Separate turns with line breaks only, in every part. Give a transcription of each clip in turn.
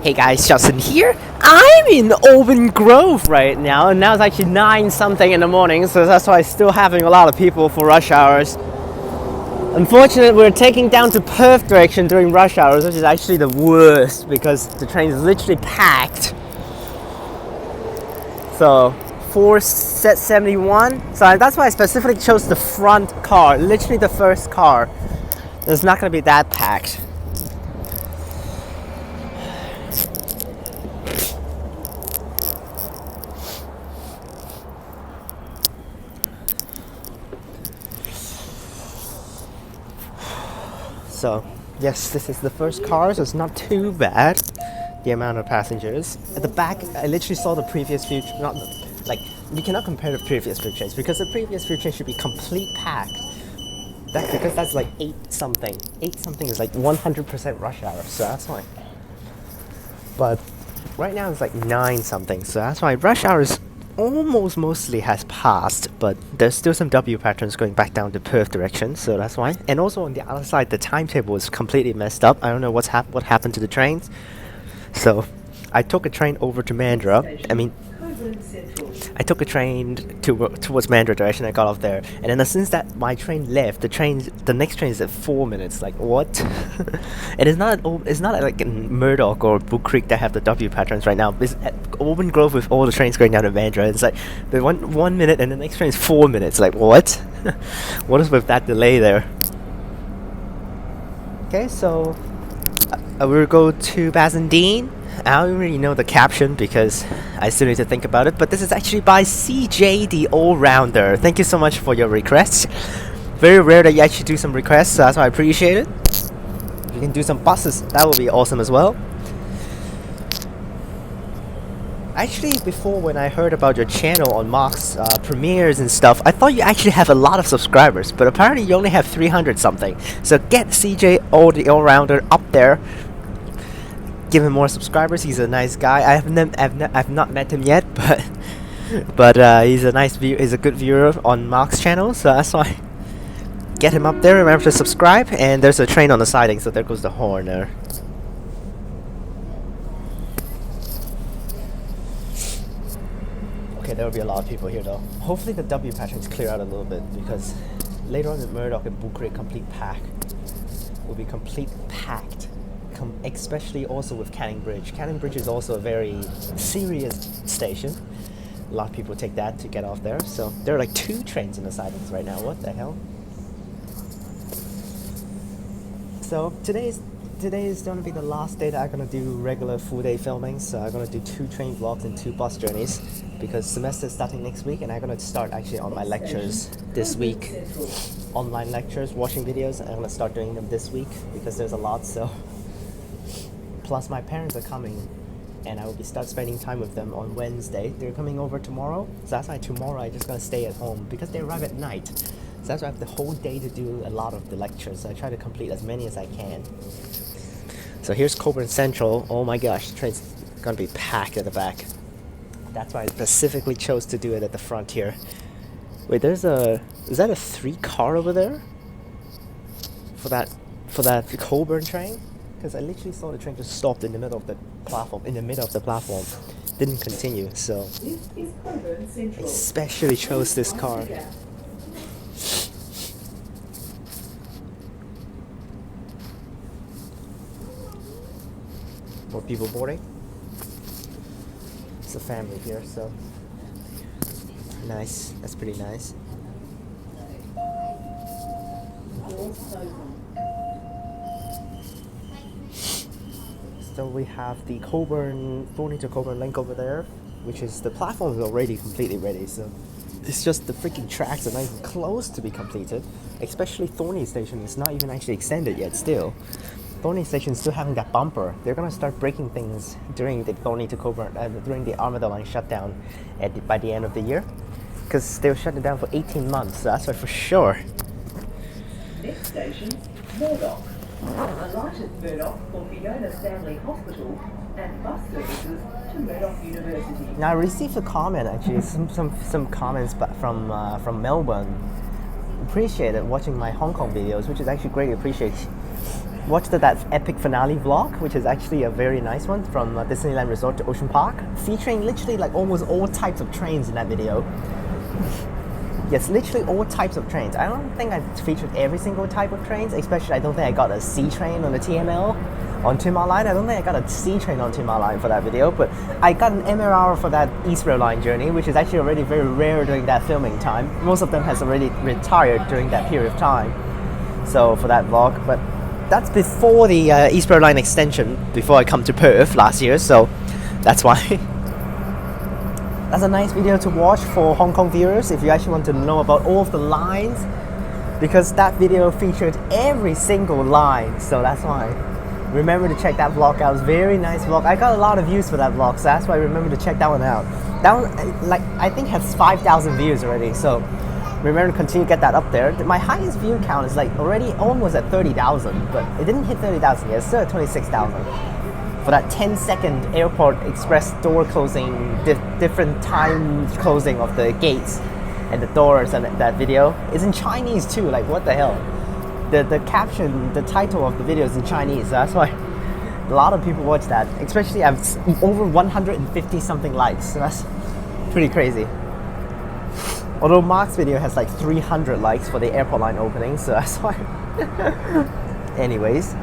Hey guys, Justin here. I'm in Aubin Grove right now, and now it's actually 9 something in the morning, so that's why still having a lot of people for rush hours. Unfortunately, we're taking down to Perth direction during rush hours, which is actually the worst because the train is literally packed. So 471. So that's why I specifically chose the front car, literally the first car. It's not going to be that packed. So, yes, this is the first car, so it's not too bad, the amount of passengers. At the back, I literally saw the previous few, not like, we cannot compare the previous few trains because the previous few trains should be complete packed. That's because that's like 8 something. 8 something is like 100% rush hour, so that's why. But right now it's like 9 something, so that's why rush hours almost mostly has passed, but there's still some W patterns going back down the Perth direction, so that's why. And also on the other side, the timetable is completely messed up. I don't know what happened to the trains. So I took a train over to Mandurah. I took a train towards Mandurah direction. I got off there, and then since that my train left, the next train is at 4 minutes. Like what? And it's not like in Murdoch or Book Creek that have the W patterns right now. It's at Aubin Grove with all the trains going down to Mandurah. It's like the 1 minute, and the next train is 4 minutes. Like what? What is with that delay there? Okay, so we'll go to Bassendean. I don't really know the caption because I still need to think about it, but this is actually by CJ the All-Rounder. Thank you so much for your requests. Very rare that you actually do some requests, so that's why I appreciate it. If you can do some buses, that would be awesome as well. Actually, before when I heard about your channel on Mark's premieres and stuff, I thought you actually have a lot of subscribers, but apparently you only have 300 something. So get CJ the All-Rounder up there. Give him more subscribers. He's a nice guy. I've not met him yet, but he's a nice he's a good viewer on Mark's channel, so that's why. Get him up there. Remember to subscribe. And there's a train on the siding, so there goes the horn there. Okay, there will be a lot of people here though. Hopefully the W patterns clear out a little bit because later on in Murdoch and Book Creek, complete pack will be complete packed. Especially also with Canning Bridge. Canning Bridge is also a very serious station. A lot of people take that to get off there. So there are like 2 trains in the sidings right now. What the hell? So today is going to be the last day that I'm going to do regular full day filming. So I'm going to do 2 train vlogs and 2 bus journeys because semester is starting next week, and I'm going to start actually on my lectures this week. Online lectures, watching videos, and I'm going to start doing them this week because there's a lot. So. Plus my parents are coming and I will start spending time with them on Wednesday. They're coming over tomorrow, so that's why tomorrow I'm just gonna stay at home because they arrive at night. So that's why I have the whole day to do a lot of the lectures. So I try to complete as many as I can. So here's Coburn Central. Oh my gosh, the train's gonna be packed at the back. That's why I specifically chose to do it at the front here. Wait, is that a 3 car over there? For that Coburn train? Because I literally saw the train just stopped in the middle of the platform. Didn't continue, so I especially chose this car. More people boarding. It's a family here, so nice. That's pretty nice. So we have the Thorney to Coburn link over there, which is the platform is already completely ready. So it's just the freaking tracks are not even close to be completed. Especially Thorney Station is not even actually extended yet. Still, Thorney Station is still having that bumper. They're gonna start breaking things during the Thorney to Coburn during the Armada line shutdown by the end of the year, because they were shut it down for 18 months. So that's why for sure.
Next station, Murdoch. Alight at Murdoch for Fiona Stanley Hospital and bus services to Murdoch University.
Now I received a comment actually, some comments from Melbourne. Appreciated watching my Hong Kong videos, which is actually greatly appreciated. watch that epic finale vlog, which is actually a very nice one from Disneyland Resort to Ocean Park, featuring literally like almost all types of trains in that video. Yes, literally all types of trains. I don't think I featured every single type of trains, especially I don't think I got a C train on the TML on Timar line. I don't think I got a C train on Timar line for that video, but I got an MRR for that East Rail Line journey, which is actually already very rare during that filming time. Most of them has already retired during that period of time. So for that vlog, but that's before the East Rail Line extension, before I come to Perth last year, so that's why. That's a nice video to watch for Hong Kong viewers if you actually want to know about all of the lines, because that video featured every single line, so that's why. Remember to check that vlog out. It was a very nice vlog. I got a lot of views for that vlog, so that's why I remember to check that one out. That one, like, I think has 5,000 views already, so remember to continue to get that up there. My highest view count is like already almost at 30,000, but it didn't hit 30,000 yet. It's still at 26,000. For that 10-second airport express door closing, different time closing of the gates and the doors, and that video is in Chinese too. Like, what the hell? The caption, the title of the video is in Chinese, so that's why a lot of people watch that. Especially, I have over 150 something likes, so that's pretty crazy. Although Mark's video has like 300 likes for the airport line opening, so that's why. Anyways,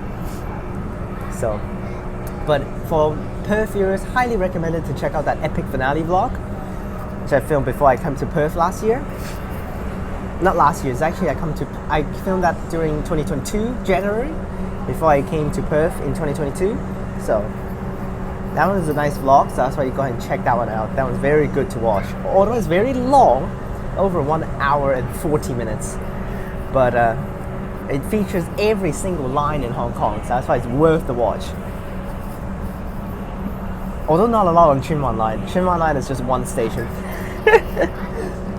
so. But for Perth viewers, highly recommended to check out that epic finale vlog, which I filmed before I came to Perth last year. Not last year, it's actually I filmed that during 2022, January, before I came to Perth in 2022. So that one is a nice vlog, so that's why you go ahead and check that one out. That one's very good to watch. Although it's very long, over 1 hour and 40 minutes. But it features every single line in Hong Kong, so that's why it's worth the watch. Although not a lot on Tsuen Wan Line. Tsuen Wan Line is just one station.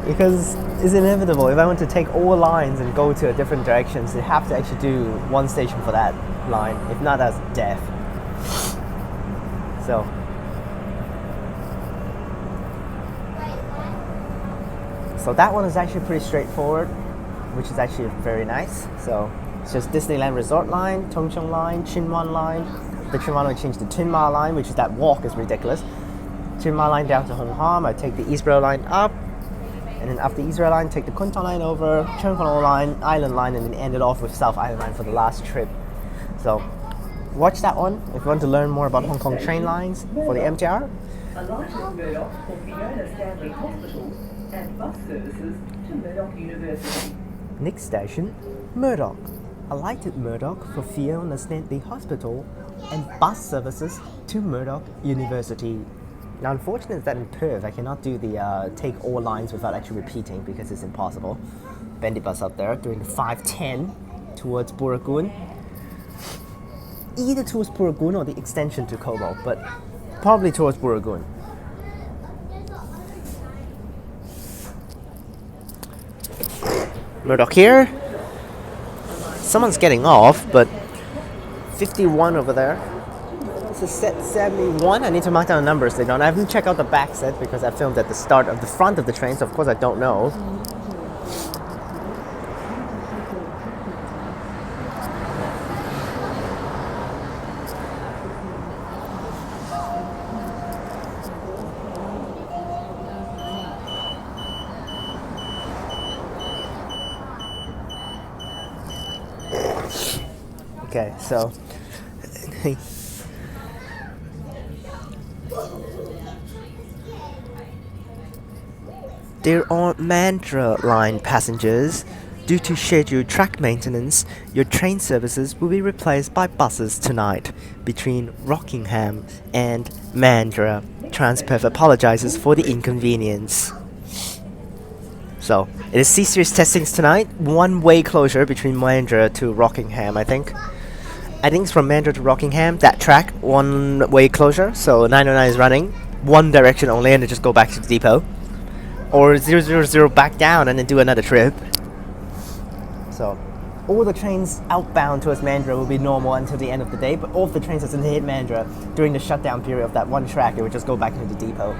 Because it's inevitable. If I want to take all lines and go to a different directions, you have to actually do one station for that line. If not, that's death. So. So that one is actually pretty straightforward, which is actually very nice. So it's just Disneyland Resort Line, Tung Chung Line, Tsuen Wan Line. The Tsuen Wan Line changed to Tin Ma Line, which is that walk is ridiculous. Tsuen Ma Line down to Hong Kong. I take the East Rail Line up, and then after East Rail Line, take the Kwun Tong Line over, Cheung Kwan O Line, Island Line, and then end it off with South Island Line for the last trip. So watch that one if you want to learn more about Hong Kong train lines for the MTR.
Alighted Murdoch for Fiona Stanley Hospital and bus services to Murdoch University.
Next station, Murdoch. Alighted Murdoch for Fiona Stanley Hospital and bus services to Murdoch University. Now, unfortunately, that in Perth, I cannot do the take all lines without actually repeating because it's impossible. Bendy bus up there doing the 510 towards Booragoon. Either towards Booragoon or the extension to Como, but probably towards Booragoon. Murdoch here. Someone's getting off, but 51 over there. This is set 71. I need to mark down the numbers. They don't. I haven't checked out the back set because I filmed at the start of the front of the train, so of course I don't know. Okay, so there are Mandurah line passengers. Due to scheduled track maintenance, your train services will be replaced by buses tonight between Rockingham and Mandurah. Transperth apologizes for the inconvenience. So, it is C-Series testings tonight. One-way closure between Mandurah to Rockingham, I think. I think it's from Mandurah to Rockingham, that track, one-way closure. So 909 is running, one direction only, and then just go back to the depot. Or 000 back down and then do another trip. So, all the trains outbound towards Mandurah will be normal until the end of the day, but all of the trains that hit Mandurah during the shutdown period of that one track, it would just go back into the depot.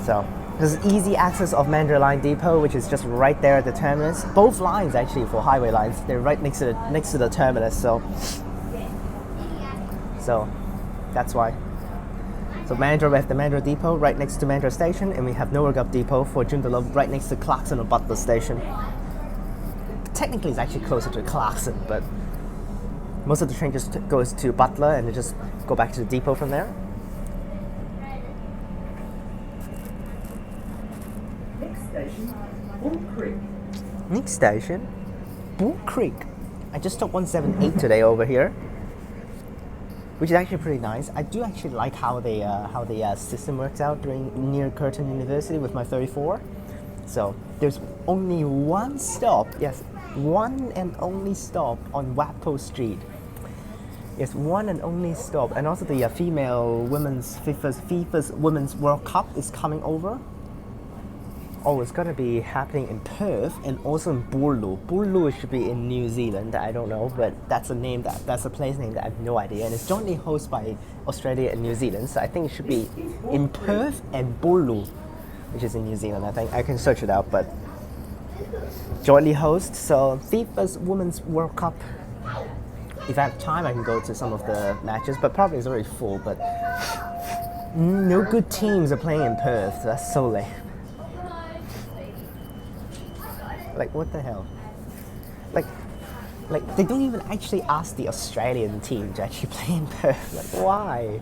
So, There's easy access of Mandurah line depot, which is just right there at the terminus. Both lines actually for highway lines, they're right next to the terminus. So that's why. So Mandurah, we have the Mandurah depot right next to Mandurah station, and we have Murdoch depot for Joondalup right next to Clarkson or Butler station. Technically, it's actually closer to Clarkson, but most of the train just goes to Butler and they just go back to the depot from there.
Station, Bull Creek.
Next station, Bull Creek. I just took 178 today over here, which is actually pretty nice. I do actually like how the system works out near Curtin University with my 34. So there's only one stop, yes, one and only stop on Wapo Street. Yes, one and only stop, and also the FIFA's Women's World Cup is coming over. Oh, it's gonna be happening in Perth and also in Butler. Butler should be in New Zealand. I don't know, but that's a place name that I have no idea. And it's jointly hosted by Australia and New Zealand. So I think it should be in Perth and Butler, which is in New Zealand. I think I can search it out, but jointly host. So FIFA's Women's World Cup. If I have time, I can go to some of the matches, but probably it's already full. But no good teams are playing in Perth. So that's so lame. Like, what the hell? Like they don't even actually ask the Australian team to actually play in Perth. Like, why?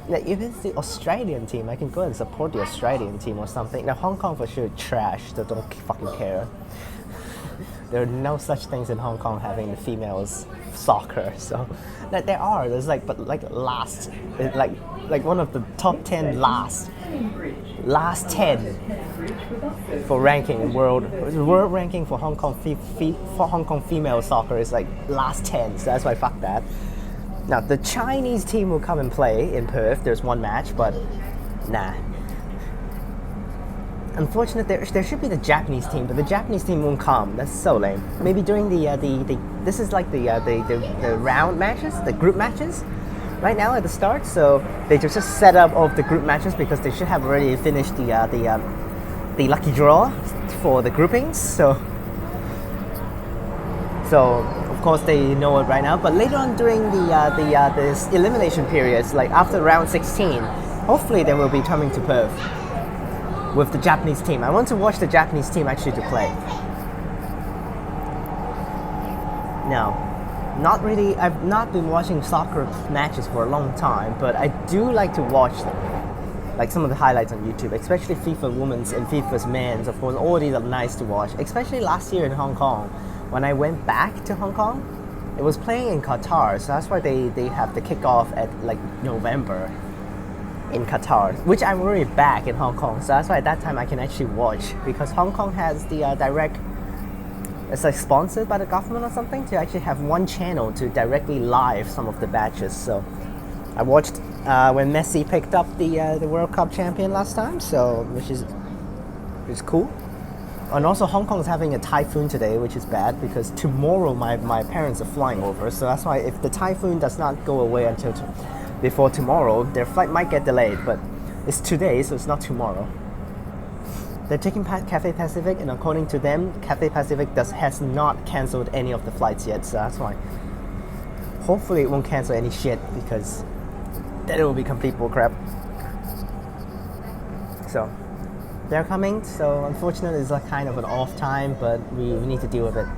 Like, if it's the Australian team, I can go and support the Australian team or something. Now, Hong Kong for sure trash, so don't fucking care. There are no such things in Hong Kong having the females soccer. So, like, there's like one of the top 10 last 10 for ranking in world ranking for Hong Kong for Hong Kong female soccer is like last 10. So that's why fuck that. Now the Chinese team will come and play in Perth. There's one match, but nah. Unfortunately, there should be the Japanese team, but the Japanese team won't come. That's so lame. Maybe during this is like the round matches, the group matches. Right now at the start, so they just set up all of the group matches because they should have already finished the lucky draw for the groupings. So of course they know it right now. But later on during this elimination periods, like after round 16, hopefully they will be coming to Perth with the Japanese team. I want to watch the Japanese team actually to play. Now. Not really, I've not been watching soccer matches for a long time, but I do like to watch them. Like some of the highlights on YouTube, especially FIFA Women's and FIFA's Men's. Of course, all these are nice to watch, especially last year in Hong Kong. When I went back to Hong Kong, it was playing in Qatar, so that's why they have the kickoff at like November in Qatar, which I'm already back in Hong Kong, so that's why at that time I can actually watch, because Hong Kong has the direct, it's like sponsored by the government or something to actually have one channel to directly live some of the matches. So I watched when Messi picked up the World Cup champion last time, so which is cool. And also Hong Kong is having a typhoon today, which is bad because tomorrow my parents are flying over. So that's why if the typhoon does not go away until before tomorrow, their flight might get delayed. But it's today, so it's not tomorrow. They're taking Cathay Pacific, and according to them, Cathay Pacific has not cancelled any of the flights yet, so that's why. Hopefully it won't cancel any shit, because then it will be complete bullcrap. So, they're coming, so unfortunately it's like kind of an off time, but we need to deal with it.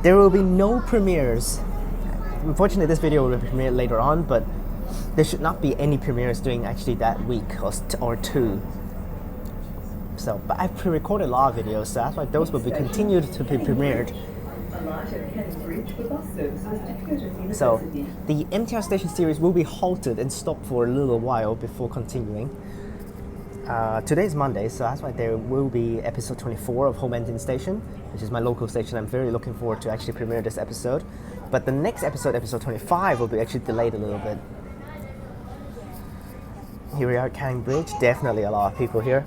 There will be no premieres. Unfortunately this video will be premiered later on, but there should not be any premieres during actually that week or two. So, but I've pre-recorded a lot of videos, so that's why those will be continued to be premiered. So, the MTR station series will be halted and stopped for a little while before continuing. Today is Monday, so that's why there will be episode 24 of Home Engine Station, which is my local station. I'm very looking forward to actually premiere this episode. But the next episode, episode 25, will be actually delayed a little bit. Here we are at Canning Bridge, definitely a lot of people here.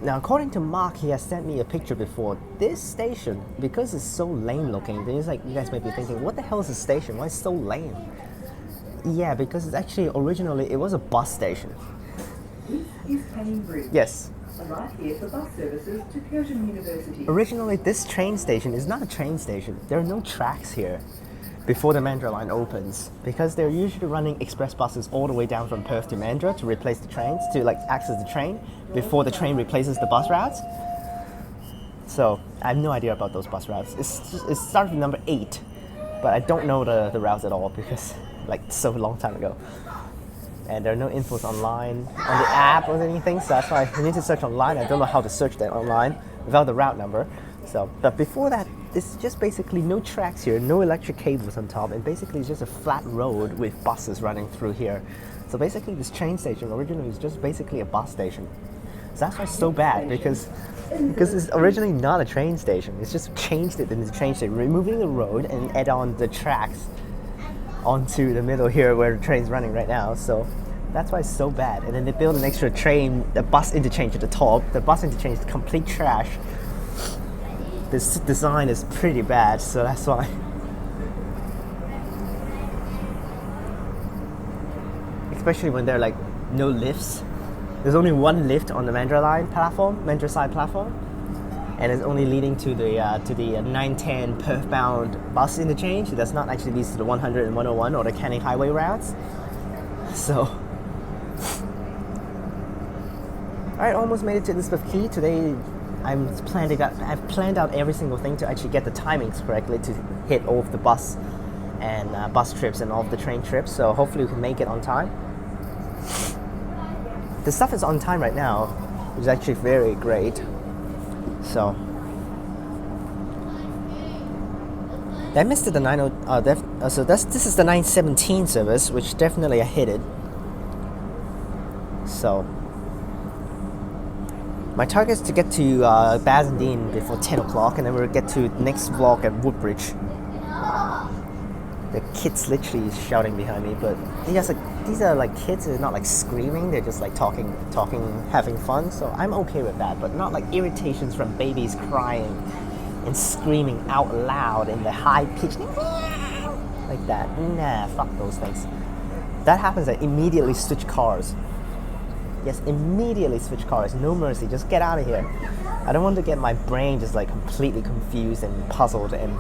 Now according to Mark, he has sent me a picture before. This station, because it's so lame looking, there's like, you guys might be thinking, what the hell is this station? Why is it so lame? Yeah, because it's actually originally, it was a bus station.
is Canning Bridge.
Yes.
Arrive here for bus services to Curtin University.
Originally, this train station is not a train station. There are no tracks here before the Mandurah line opens, because they're usually running express buses all the way down from Perth to Mandurah to replace the trains, to like access the train before the train replaces the bus routes. So I have no idea about those bus routes. It started with number 8, but I don't know the routes at all because like so long time ago. And there are no infos online on the app or anything, so that's why you need to search online. I don't know how to search that online without the route number. So, but before that, it's just basically no tracks here, no electric cables on top, and basically it's just a flat road with buses running through here. So basically this train station originally was just basically a bus station. So that's why it's so bad, because it's originally not a train station. It's just changed it into a train station, removing the road and add on the tracks onto the middle here where the train's running right now. So that's why it's so bad. And then they build an extra train, the bus interchange at the top. The bus interchange is complete trash. This design is pretty bad, so that's why. Especially when there are like no lifts. There's only one lift on the Mandurah line platform, Mandurah side platform, and it's only leading to the 910 Perth bound bus interchange. It does not actually lead to the 100 and 101 or the Canning Highway routes. So, I almost made it to Elizabeth Quay today. I've planned out every single thing to actually get the timings correctly to hit all of the bus and bus trips and all of the train trips. So hopefully we can make it on time. The stuff is on time right now, which is actually very great. So I missed it the 90. So this is the 9:17 service, which definitely I hit it. So my target is to get to Bassendean before 10 o'clock, and then we'll get to the next vlog at Woodbridge. The kids literally shouting behind me, but these are like kids. They're not like screaming. They're just like talking, having fun. So I'm okay with that, but not like irritations from babies crying and screaming out loud in the high pitch like that. Nah, fuck those things. That happens, I immediately switch cars. Yes, immediately switch cars. No mercy. Just get out of here. I don't want to get my brain just like completely confused and puzzled and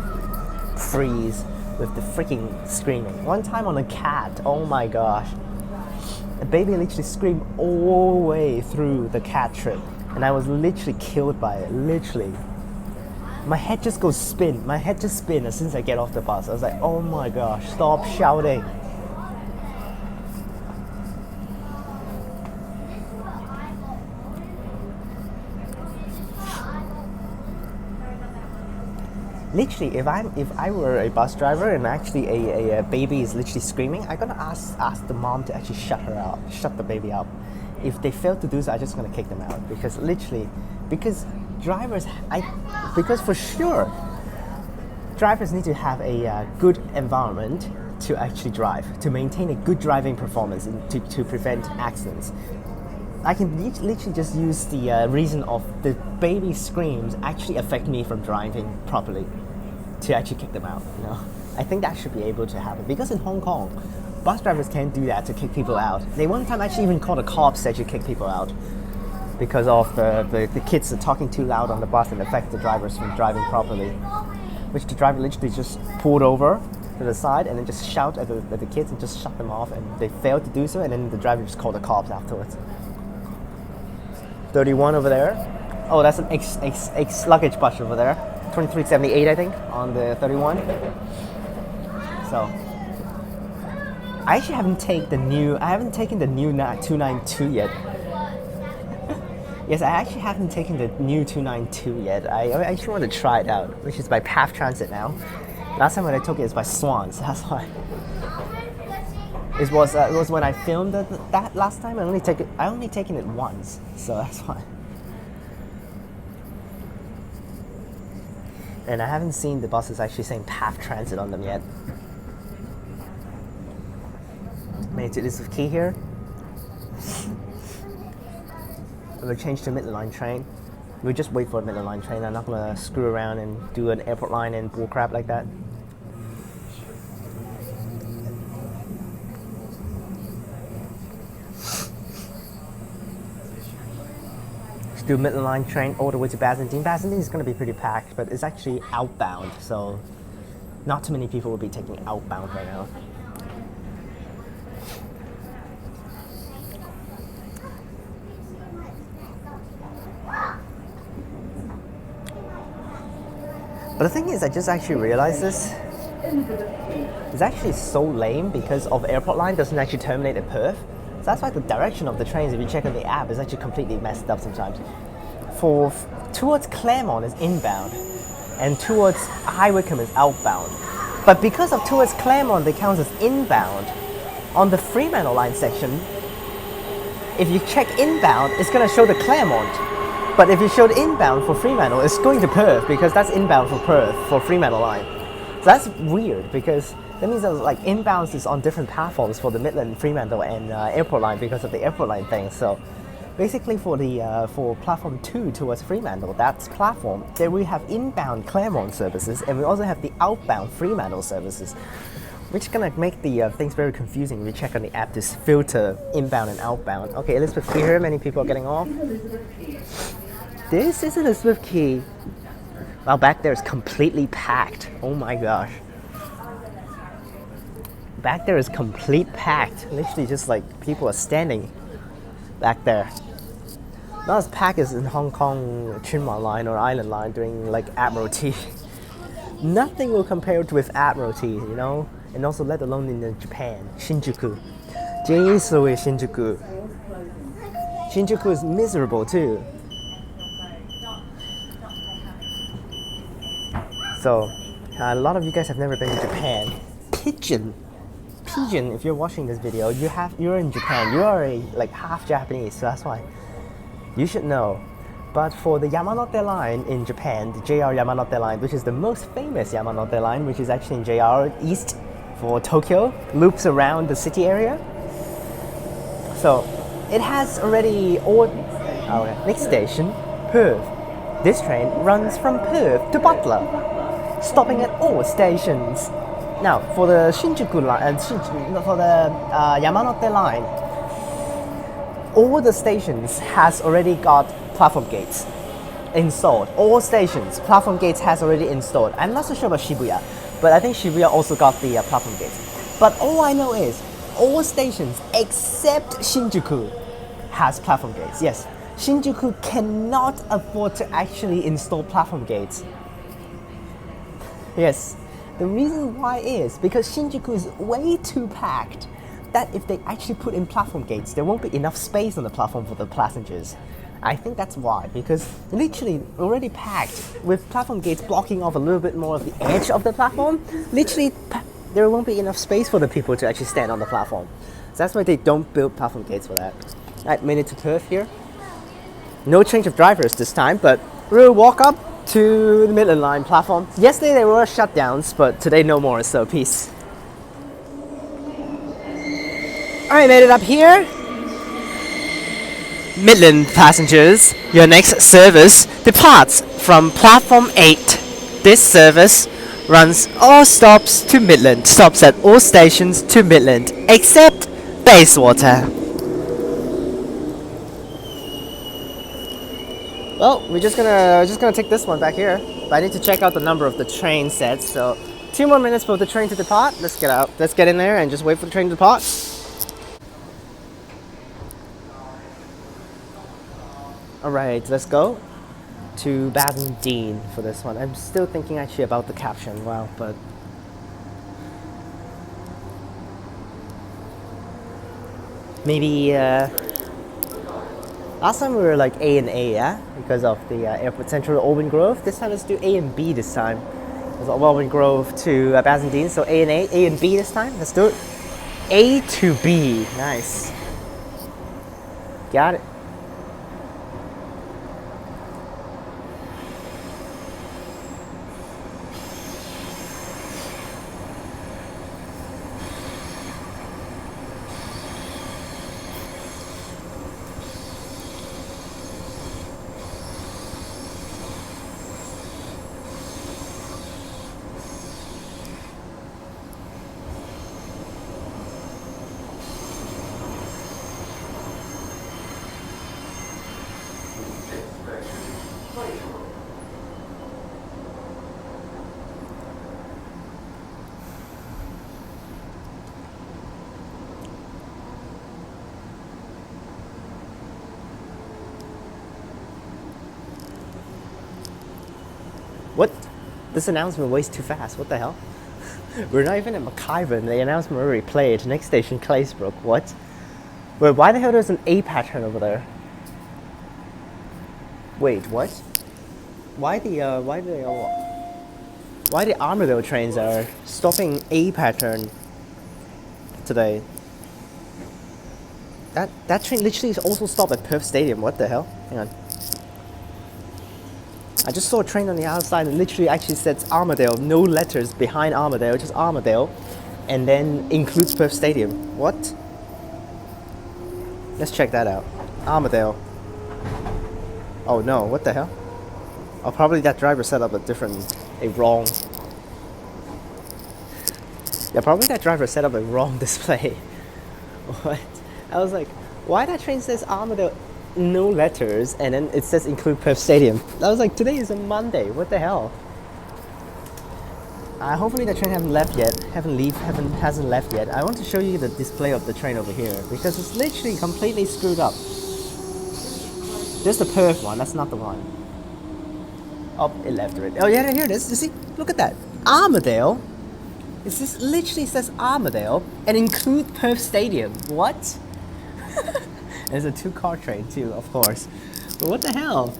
freeze with the freaking screaming. One time on a cat, oh my gosh. A baby literally screamed all the way through the cat trip, and I was literally killed by it, literally. My head just goes spin. My head just spins as soon as I get off the bus. I was like, oh my gosh, stop shouting. Literally, if I were a bus driver and actually a baby is literally screaming, I'm gonna ask the mom to actually shut the baby up. If they fail to do so, I'm just gonna kick them out, because for sure, drivers need to have a good environment to actually drive, to maintain a good driving performance and to prevent accidents. I can literally just use the reason of the baby screams actually affect me from driving properly to actually kick them out. You know, I think that should be able to happen, because in Hong Kong, bus drivers can't do that to kick people out. They one time actually even called the cops to actually kick people out because of the kids are talking too loud on the bus and affect the drivers from driving properly. Which the driver literally just pulled over to the side and then just shout at the kids and just shut them off, and they failed to do so, and then the driver just called the cops afterwards. 31 over there. Oh, that's an X luggage bus over there. 2378, I think, on the 31. So I actually haven't taken the new 292 yet. Yes, I actually haven't taken the new 292 yet. I actually want to try it out, which is by Path Transit now. Last time when I took it was by Swan, so that's why. It was when I filmed that last time. I only taken it once, so that's why. And I haven't seen the buses actually saying Path Transit on them yet. Made it to Elizabeth Quay here. We'll change to Midland line train. We'll just wait for a Midland line train. I'm not gonna screw around and do an airport line and bull crap like that. . do Midland Line train all the way to Bassendean. Bassendean is going to be pretty packed, but it's actually outbound, so not too many people will be taking outbound right now. But the thing is, I just actually realized this. It's actually so lame because of airport line doesn't actually terminate at Perth. So that's why the direction of the trains, if you check on the app, is actually completely messed up sometimes. Towards Claremont is inbound, and towards High Wycombe is outbound. But because of towards Claremont, they count as inbound. On the Fremantle line section, if you check inbound, it's going to show the Claremont. But if you showed inbound for Fremantle, it's going to Perth because that's inbound for Perth for Fremantle line. So that's weird because that means that like inbounds is on different platforms for the Midland, Fremantle, and airport line because of the airport line thing. So basically for platform 2 towards Fremantle, that's platform, there we have inbound Claremont services and we also have the outbound Fremantle services, which is gonna make the things very confusing if you check on the app to filter inbound and outbound. Okay, Elizabeth Quay here, many people are getting off. This is Elizabeth Quay. Wow, back there is completely packed. Oh my gosh. Back there is complete packed. Literally just like people are standing back there. Not as packed as in Hong Kong TransWa line or Island line during like Admiralty. Nothing will compare with Admiralty, you know? And also let alone in Japan, Shinjuku. Shinjuku. Shinjuku is miserable too. So, a lot of you guys have never been to Japan. Pigeon, if you're watching this video, you're in Japan. You are like half Japanese, so that's why you should know. But for the Yamanote line in Japan, the JR Yamanote line, which is the most famous Yamanote line, which is actually in JR East for Tokyo, loops around the city area. So, it has already next station, Perth. This train runs from Perth to Butler, stopping at all stations. Now, for the Shinjuku line and for the Yamanote line, all the stations has already got platform gates installed. All stations, platform gates has already installed. I'm not so sure about Shibuya, but I think Shibuya also got the platform gates. But all I know is all stations except Shinjuku has platform gates. Yes, Shinjuku cannot afford to actually install platform gates. Yes, the reason why is because Shinjuku is way too packed that if they actually put in platform gates, there won't be enough space on the platform for the passengers. I think that's why, because literally already packed with platform gates blocking off a little bit more of the edge of the platform, literally there won't be enough space for the people to actually stand on the platform. So that's why they don't build platform gates for that. Alright, made it to Perth here. No change of drivers this time, but we'll walk up to the Midland Line platform. Yesterday there were shutdowns, but today no more, so peace. Alright, made it up here. Midland passengers, your next service departs from platform 8. This service runs all stops to Midland, stops at all stations to Midland, except Bayswater. Well, we're just gonna take this one back here. But I need to check out the number of the train sets. So 2 more minutes for the train to depart. Let's get out. Let's get in there and just wait for the train to depart. Alright, let's go to Bassendean for this one. I'm still thinking actually about the caption. Wow, but maybe last time we were like A and A, yeah? Because of the Airport Central Aubin Grove. This time let's do A and B this time. It's Aubin Grove to Bassendean, so A and A and B this time. Let's do it. A to B. Nice. Got it. This announcement was too fast. What the hell? We're not even at McIvan. The announcement already played. Next station, Claysbrook. What? Wait, why the hell there's an A pattern over there? Wait, what? Why the Armadale trains are stopping A pattern today? That train literally also stopped at Perth Stadium. What the hell? Hang on. I just saw a train on the outside and literally actually says Armadale, no letters behind Armadale, just Armadale, and then includes Perth Stadium. What? Let's check that out. Armadale. Oh no, what the hell? Oh, probably that driver set up a wrong. Yeah, probably that driver set up a wrong display. What? I was like, why that train says Armadale, no letters, and then it says include Perth Stadium. I was like, today is a Monday. What the hell? Hopefully the train hasn't left yet. I want to show you the display of the train over here because it's literally completely screwed up. There's the Perth one. That's not the one. Oh, it left already. Oh yeah, here it is. You see? Look at that. Armadale. It just literally says Armadale and include Perth Stadium. What? There's a 2-car train too, of course. But what the hell?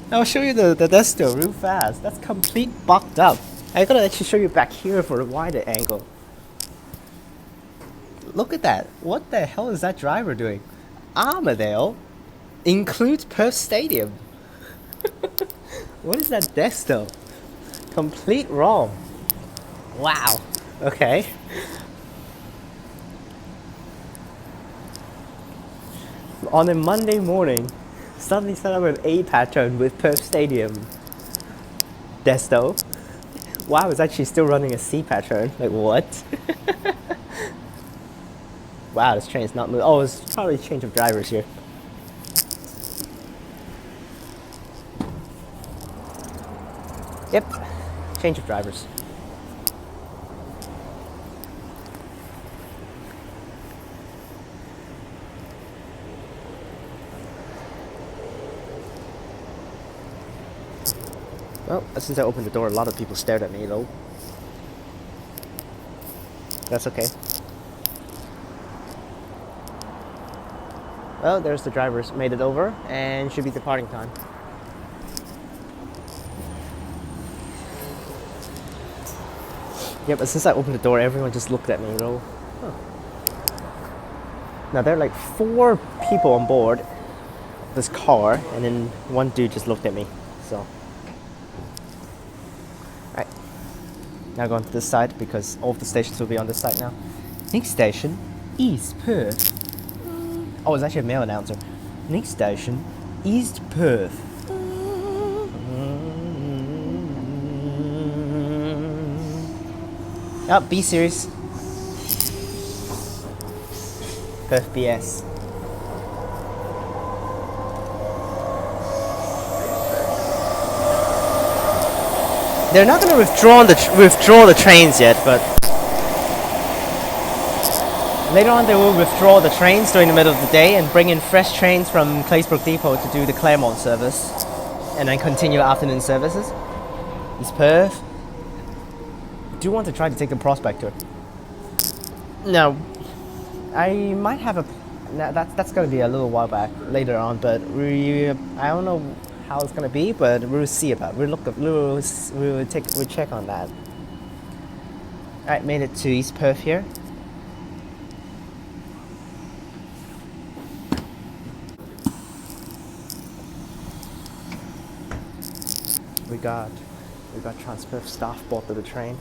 I'll show you the desto real fast. That's complete bucked up. I gotta actually show you back here for a wider angle. Look at that. What the hell is that driver doing? Armadale includes Perth Stadium. What is that desto? Complete wrong. Wow. Okay. On a Monday morning, suddenly set up an A pattern with Perth Stadium. Desto. Wow, it's actually still running a C pattern. Like what? Wow, this train is not moving. Oh, it's probably a change of drivers here. Yep, change of drivers. Well, since I opened the door, a lot of people stared at me though. That's okay. Well, there's the drivers, made it over, and should be departing time. Yeah, but since I opened the door, everyone just looked at me though. Huh. Now there are like 4 people on board this car, and then one dude just looked at me, so. Alright, now going to this side because all of the stations will be on this side now. Next station, East Perth. Oh, it's actually a male announcer. Next station, East Perth. Oh, B series. Perth BS. They're not going to withdraw the trains yet, but later on they will withdraw the trains during the middle of the day and bring in fresh trains from Claysbrook Depot to do the Claremont service, and then continue afternoon services. East Perth. I do want to try to take the Prospector. Now, I might have a. Now that's going to be a little while back later on, but I don't know how it's going to be, but we'll see about it. We'll check on that. Alright, made it to East Perth here. We got TransPerth staff board to the train.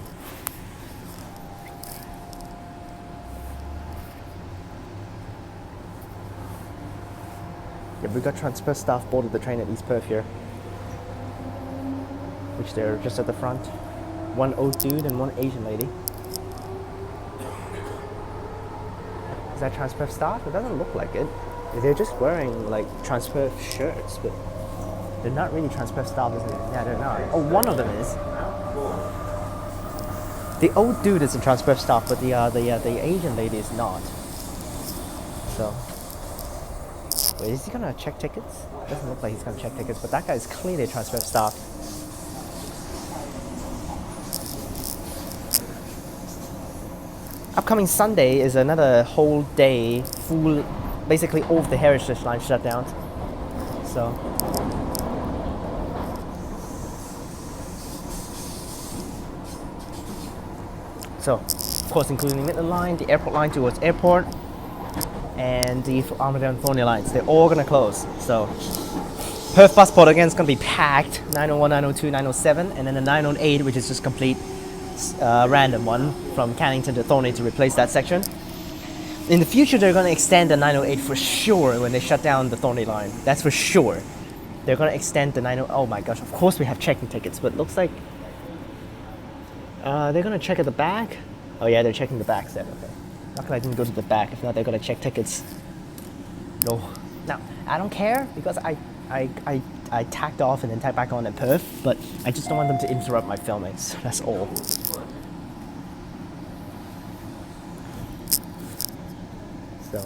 Yeah, we got TransPerth staff boarded the train at East Perth here, which they're just at the front. One old dude and one Asian lady. Is that TransPerth staff? It doesn't look like it. They're just wearing like TransPerth shirts, but they're not really TransPerth staff, isn't it? Yeah, they're not. Oh, one of them is. The old dude is a TransPerth staff, but the Asian lady is not. So. Wait, is he gonna check tickets? Doesn't look like he's gonna check tickets, but that guy is clearly a TransPerth staff. Upcoming Sunday is another whole day full, basically all of the heritage line shut down. So, of course, including the Midland line, the airport line towards airport, and the Armadale and Thorney lines, they're all gonna close. So, Perth Busport again is gonna be packed, 901, 902, 907, and then the 908, which is just complete random one from Cannington to Thorney to replace that section. In the future, they're gonna extend the 908 for sure when they shut down the Thorney line. That's for sure. They're gonna extend the 908. Oh my gosh! Of course we have checking tickets, but it looks like they're gonna check at the back. Oh yeah, they're checking the back set. Okay. How come I didn't go to the back? If not, they're gonna check tickets. No. Now I don't care because I tacked off and then tacked back on in Perth, but I just don't want them to interrupt my filming. So that's all. So.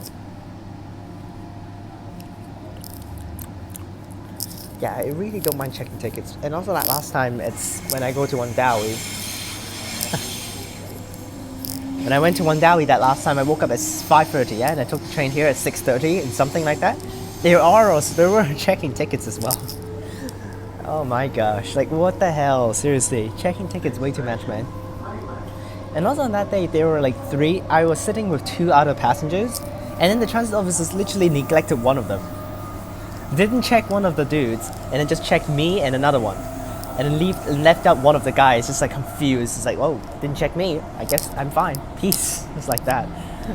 Yeah, I really don't mind checking tickets. And also that last time, it's when I go to Joondalup. When I went to Joondalup that last time, I woke up at 5:30, yeah, and I took the train here at 6:30 and something like that. There were checking tickets as well. Oh my gosh, like what the hell, seriously. Checking tickets way too much, man. And also on that day, there were like I was sitting with 2 other passengers, and then the transit officers literally neglected one of them. Didn't check one of the dudes, and then just checked me and another one. And then left out one of the guys, just like confused. It's like, whoa, didn't check me. I guess I'm fine. Peace. It's like that.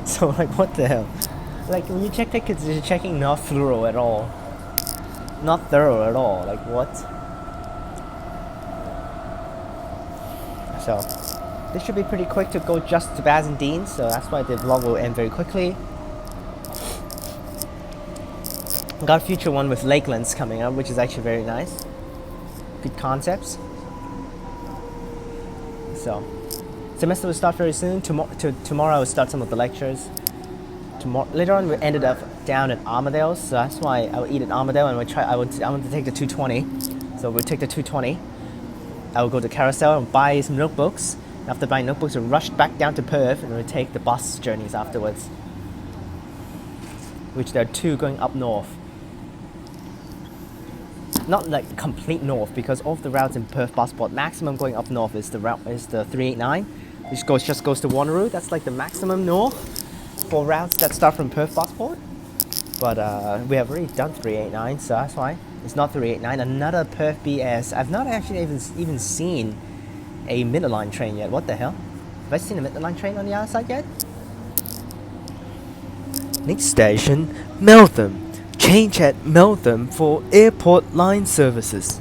So like, what the hell? Like when you check tickets, you're checking not thorough at all. Not thorough at all. Like what? So this should be pretty quick to go just to Bassendean. So that's why the vlog will end very quickly. Got a future one with Lakelands coming up, which is actually very nice. Good concepts. So, semester will start very soon. Tomorrow I'll start some of the lectures. Later on we ended up down at Armadale, so that's why I'll eat at Armadale and I want to take the 220. So we'll take the 220. I will go to Carousel and buy some notebooks. After buying notebooks, we'll rush back down to Perth and we'll take the bus journeys afterwards. Which there are 2 going up north. Not like complete north, because all of the routes in Perth Busport, maximum going up north is the 389, which just goes to Wanneroo. That's like the maximum north for routes that start from Perth Busport. But we have already done 389, so that's why it's not 389. Another Perth BS. I've not actually even seen a Midland line train yet. What the hell? Have I seen a Midland line train on the other side yet? Next station, Meltham. Change at Meltham for airport line services.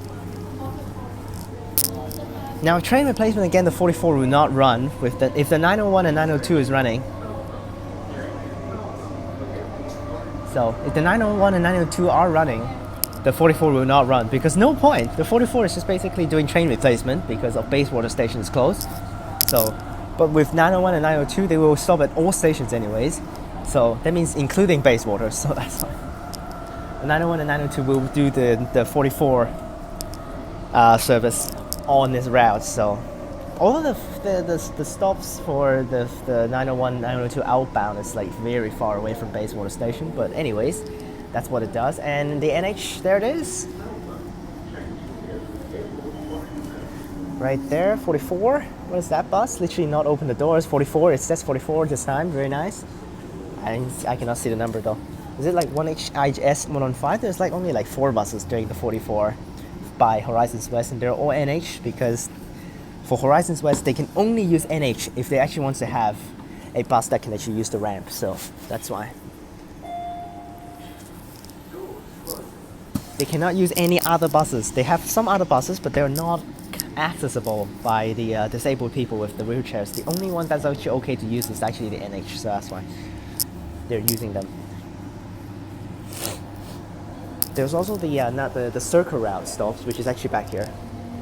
Now, train replacement again, the 44 will not run if the 901 and 902 is running. So, if the 901 and 902 are running, the 44 will not run because no point. The 44 is just basically doing train replacement because of Bayswater station is closed. So, but with 901 and 902, they will stop at all stations anyways. So that means including Bayswater. So that's fine. The 901 and 902 will do the 44 service on this route. So all of the stops for the 901 902 outbound is like very far away from Bayswater station. But anyways, that's what it does. And the NH, there it is. Right there, 44. What is that bus? Literally not open the doors. 44. It says 44 this time. Very nice. I cannot see the number though. Is it like 1HIS 115? There's like only like 4 buses during the 44 by Horizons West, and they're all NH because for Horizons West they can only use NH if they actually want to have a bus that can actually use the ramp. So that's why. They cannot use any other buses. They have some other buses, but they're not accessible by the disabled people with the wheelchairs. The only one that's actually okay to use is actually the NH, so that's why they're using them. There's also the circle route stops, which is actually back here.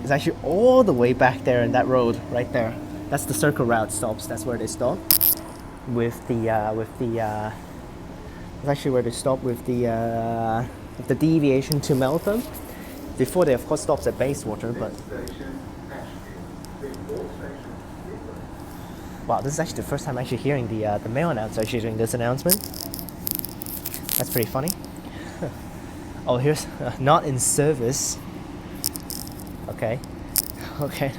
It's actually all the way back there in that road right there. That's the circle route stops. That's where they stop with the that's actually where they stop with the deviation to Meltham. Before they of course stops at Bayswater, but Wow, this is actually the first time actually hearing the mail announcer actually doing this announcement. That's pretty funny. Oh, here's not in service. Okay. Okay.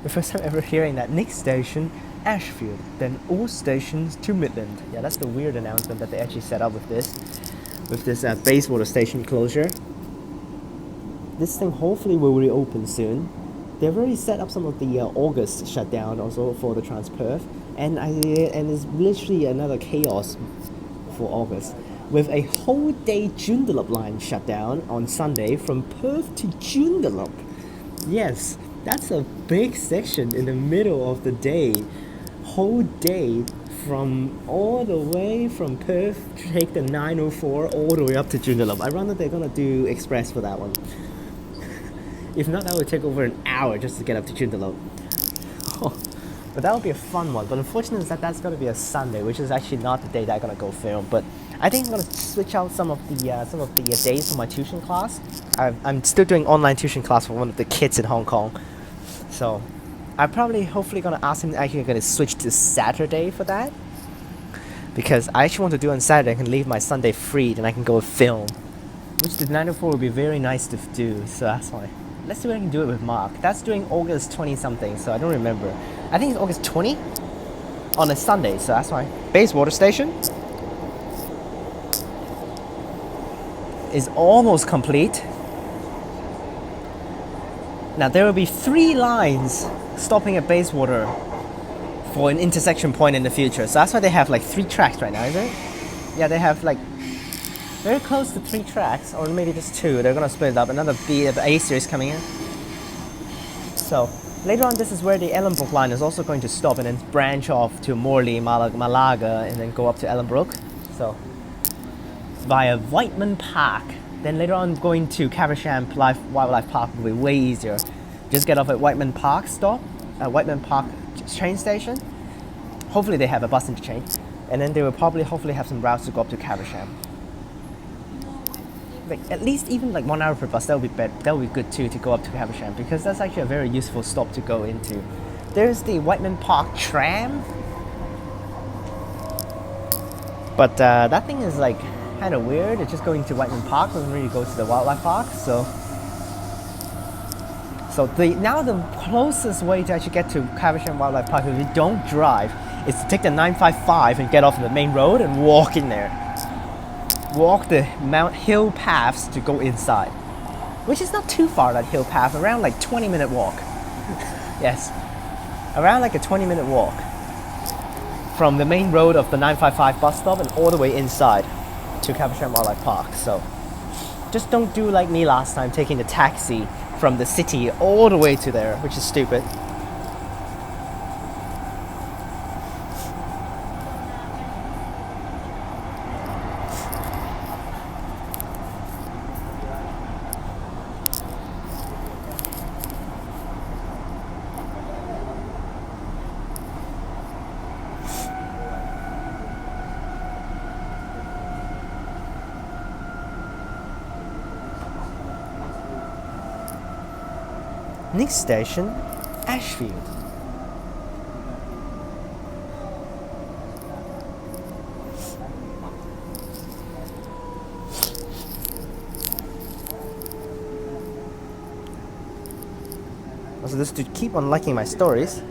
The first time ever hearing that. Next station, Ashfield. Then all stations to Midland. Yeah, that's the weird announcement that they actually set up with this Bayswater station closure. This thing hopefully will reopen soon. They've already set up some of the August shutdown also for the Perth, and it's literally another chaos for August, with a whole day Joondalup line shut down on Sunday from Perth to Joondalup. Yes, that's a big section in the middle of the day. Whole day from all the way from Perth to take the 904 all the way up to Joondalup. I wonder if they're gonna do express for that one. If not, that would take over an hour just to get up to Joondalup. Oh, but that would be a fun one. But unfortunately, that's going to be a Sunday, which is actually not the day that I'm going to go film. But I think I'm going to switch out some of the days for my tuition class. I'm still doing online tuition class for one of the kids in Hong Kong. So I'm hopefully going to ask him actually going to switch to Saturday for that. Because I actually want to do on Saturday. I can leave my Sunday free, then I can go film. Which the 904 would be very nice to do, so that's why. Let's see if I can do it with Mark. That's doing August 20 something, so I don't remember. I think it's August 20 on a Sunday, so that's why. Bayswater station is almost complete. Now there will be 3 lines stopping at Bayswater for an intersection point in the future. So that's why they have like 3 tracks right now, is it? Yeah, they have like very close to 3 tracks, or maybe just 2. They're gonna split it up. Another A series coming in. So later on, this is where the Ellenbrook line is also going to stop and then branch off to Morley, Malaga, and then go up to Ellenbrook. So via Whiteman Park. Then later on, going to Caversham Wildlife Park will be way easier. Just get off at Whiteman Park Whiteman Park train station. Hopefully they have a bus interchange, and then they will hopefully have some routes to go up to Caversham. Like at least even like 1 hour per bus, that would be good too, to go up to Caversham, because that's actually a very useful stop to go into. There's the Whiteman Park tram, but that thing is like kind of weird. It's just going to Whiteman Park, doesn't really go to the wildlife park. So the closest way to actually get to Caversham Wildlife Park, if you don't drive, is to take the 955 and get off the main road and walk in there. Walk the hill paths to go inside, which is not too far, that hill path, around like 20-minute walk. Yes, around like a 20-minute walk from the main road of the 955 bus stop and all the way inside to Caversham Wildlife Park. So just don't do like me last time, taking the taxi from the city all the way to there, which is stupid. Next station, Ashfield. Also, just to keep on liking my stories.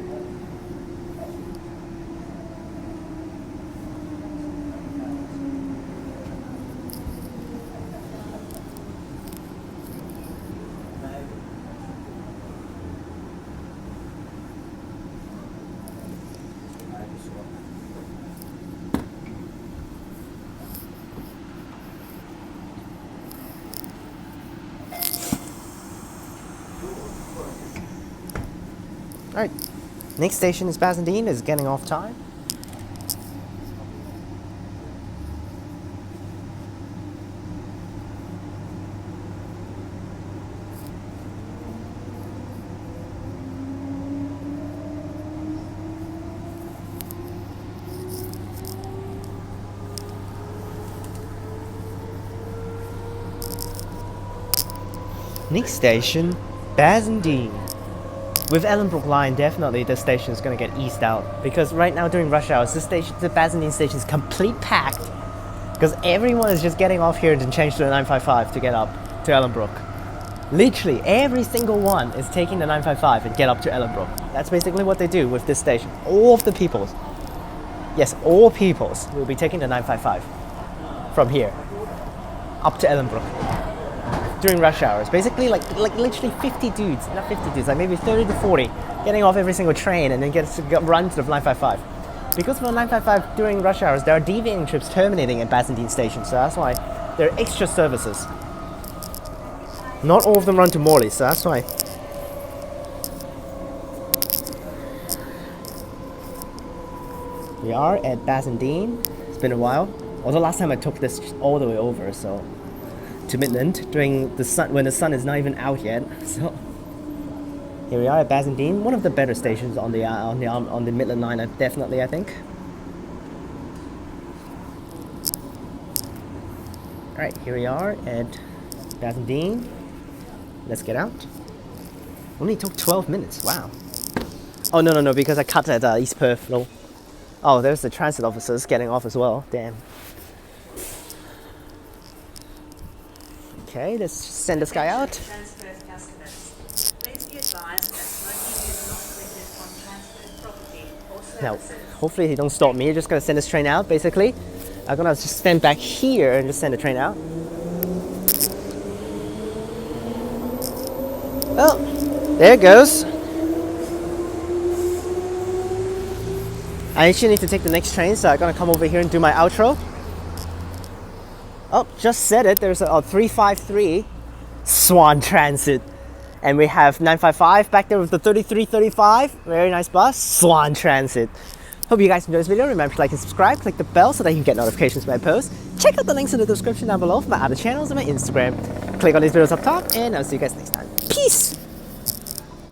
Alright, next station is Bassendean, is getting off time. Next station, Bassendean. With Ellenbrook line, definitely the station is going to get eased out, because right now during rush hours, the Bassendean station is complete packed, because everyone is just getting off here to change to the 955 to get up to Ellenbrook. Literally every single one is taking the 955 and get up to Ellenbrook. That's basically what they do with this station. All of the peoples, yes, all peoples will be taking the 955 from here up to Ellenbrook during rush hours. Basically like literally 50 dudes, not 50 dudes, like maybe 30 to 40 getting off every single train and then get run to the 955. Because for the 955 during rush hours, there are deviating trips terminating at Bassendean station, so that's why there are extra services. Not all of them run to Morley, so that's why. We are at Bassendean. It's been a while. Although last time I took this all the way over, so to Midland during the sun, when the sun is not even out yet. So here we are at Bassendean, one of the better stations on the Midland line, definitely, I think. All right, here we are at Bassendean. Let's get out. Only took 12 minutes. Wow. Oh no, because I cut at East Perth. No. Oh, there's the transit officers getting off as well. Damn. Okay, let's just send this guy out. Now, hopefully he don't stop me. You're just gonna send this train out, basically. I'm gonna just stand back here and just send the train out. Oh, there it goes. I actually need to take the next train, so I'm gonna come over here and do my outro. Oh, just said it. There's a 353 Swan Transit. And we have 955 back there with the 3335. Very nice bus. Swan Transit. Hope you guys enjoyed this video. Remember to like and subscribe. Click the bell so that you can get notifications when I post. Check out the links in the description down below for my other channels and my Instagram. Click on these videos up top, and I'll see you guys next time. Peace!